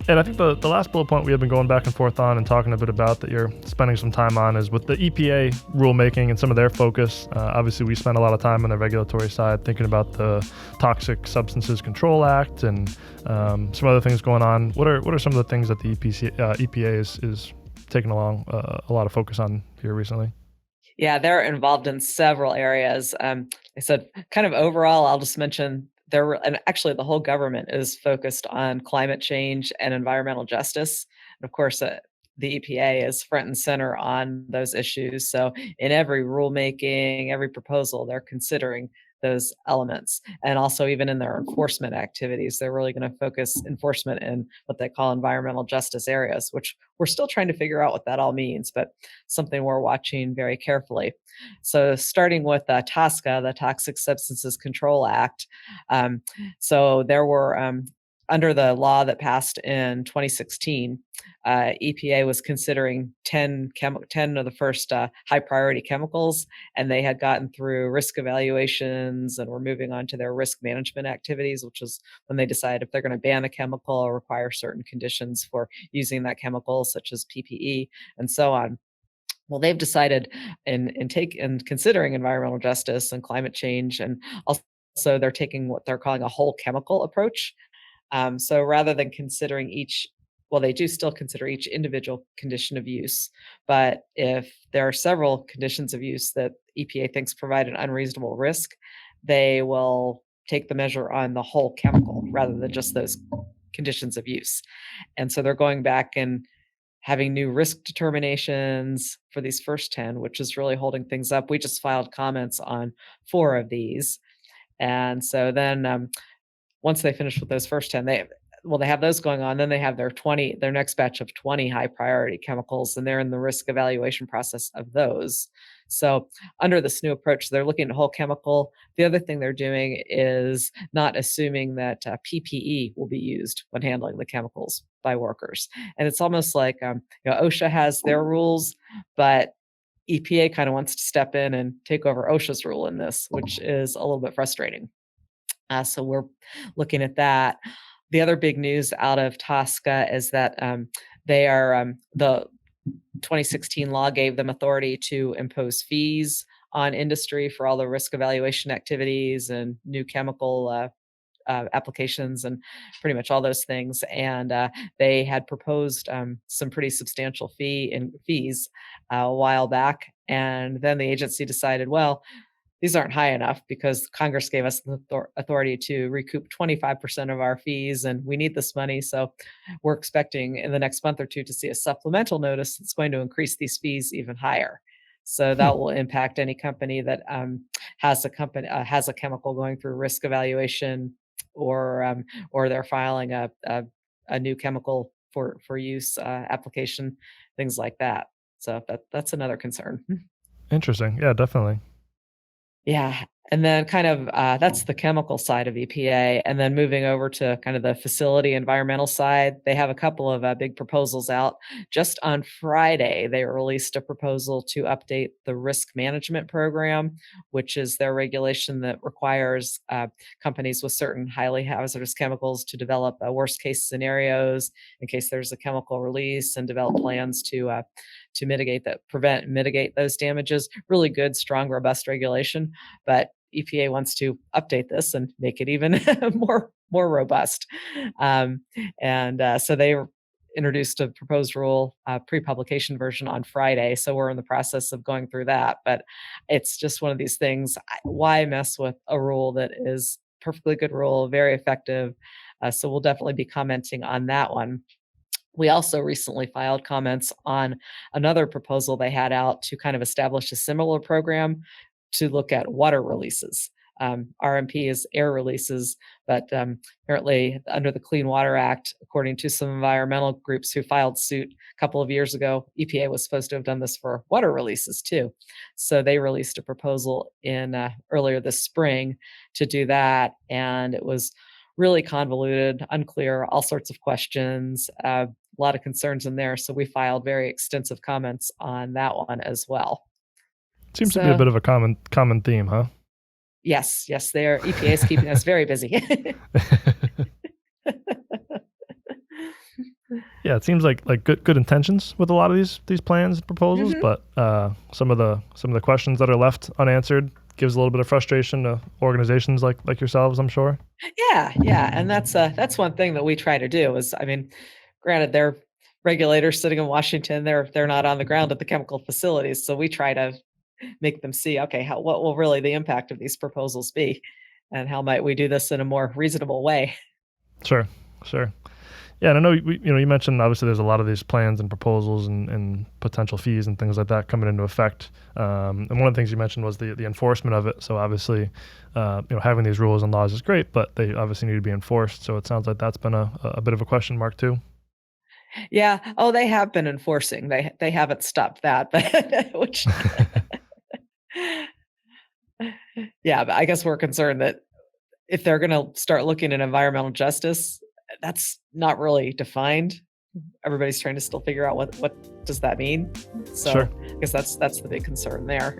And I think the last bullet point we have been going back and forth on and talking a bit about that you're spending some time on is with the EPA rulemaking and some of their focus. Obviously, we spend a lot of time on the regulatory side thinking about the Toxic Substances Control Act and some other things going on. What are some of the things that the EPA is taking along a lot of focus on here recently? Yeah, they're involved in several areas. I said kind of overall, I'll just mention and actually the whole government is focused on climate change and environmental justice. And of course, the EPA is front and center on those issues. So in every rulemaking, every proposal, they're considering those elements. And also even in their enforcement activities, they're really going to focus enforcement in what they call environmental justice areas, which we're still trying to figure out what that all means, but something we're watching very carefully. So starting with TSCA, the Toxic Substances Control Act. So there were, under the law that passed in 2016, EPA was considering 10 of the first high priority chemicals, and they had gotten through risk evaluations and were moving on to their risk management activities, which is when they decide if they're going to ban a chemical or require certain conditions for using that chemical, such as PPE and so on. Well, they've decided in considering environmental justice and climate change, and also they're taking what they're calling a whole chemical approach. So rather than considering they do still consider each individual condition of use, but if there are several conditions of use that EPA thinks provide an unreasonable risk, they will take the measure on the whole chemical rather than just those conditions of use. And so they're going back and having new risk determinations for these first 10, which is really holding things up. We just filed comments on 4 of these. And so then once they finish with those first 10, they have those going on. Then they have their next batch of 20 high priority chemicals, and they're in the risk evaluation process of those. So under this new approach, they're looking at whole chemical. The other thing they're doing is not assuming that PPE will be used when handling the chemicals by workers. And it's almost like OSHA has their rules, but EPA kind of wants to step in and take over OSHA's rule in this, which is a little bit frustrating. So we're looking at that. The other big news out of TSCA is that the 2016 law gave them authority to impose fees on industry for all the risk evaluation activities and new chemical applications and pretty much all those things. And they had proposed some pretty substantial fees a while back. And then the agency decided, well, these aren't high enough because Congress gave us the authority to recoup 25% of our fees, and we need this money. So we're expecting in the next month or two to see a supplemental notice that's going to increase these fees even higher. So that will impact any company that has a chemical going through risk evaluation, or they're filing a new chemical for use application, things like that. So that's another concern. Interesting. Yeah, definitely. Yeah. And then kind of that's the chemical side of EPA. And then moving over to kind of the facility environmental side, they have a couple of big proposals out. Just on Friday, they released a proposal to update the risk management program, which is their regulation that requires companies with certain highly hazardous chemicals to develop worst case scenarios in case there's a chemical release and develop plans to prevent and mitigate those damages. Really good, strong, robust regulation. But EPA wants to update this and make it even more robust. So they introduced a proposed rule, pre-publication version on Friday. So we're in the process of going through that. But it's just one of these things. Why mess with a rule that is perfectly good rule, very effective? So we'll definitely be commenting on that one. We also recently filed comments on another proposal they had out to kind of establish a similar program to look at water releases. RMP is air releases, but apparently under the Clean Water Act, according to some environmental groups who filed suit a couple of years ago, EPA was supposed to have done this for water releases too. So they released a proposal in earlier this spring to do that, and it was really convoluted, unclear, all sorts of questions, a lot of concerns in there. So we filed very extensive comments on that one as well. Seems to be a bit of a common theme, huh? Yes, EPA is keeping us very busy. Yeah, it seems like good intentions with a lot of these plans and proposals, Hmm. but some of the questions that are left unanswered gives a little bit of frustration to organizations like yourselves, I'm sure. Yeah, yeah, and that's one thing that we try to do is, I mean, granted, they're regulators sitting in Washington. They're not on the ground at the chemical facilities, so we try to make them see, okay, what will really the impact of these proposals be, and how might we do this in a more reasonable way? Sure, sure. Yeah, and I know you mentioned obviously there's a lot of these plans and proposals and potential fees and things like that coming into effect. And one of the things you mentioned was the enforcement of it. So obviously, having these rules and laws is great, but they obviously need to be enforced. So it sounds like that's been a bit of a question mark too. Yeah. Oh, they have been enforcing. They haven't stopped that, but which yeah, but I guess we're concerned that if they're gonna start looking at environmental justice, that's not really defined. Everybody's trying to still figure out what does that mean. Sure. So I guess that's the big concern there.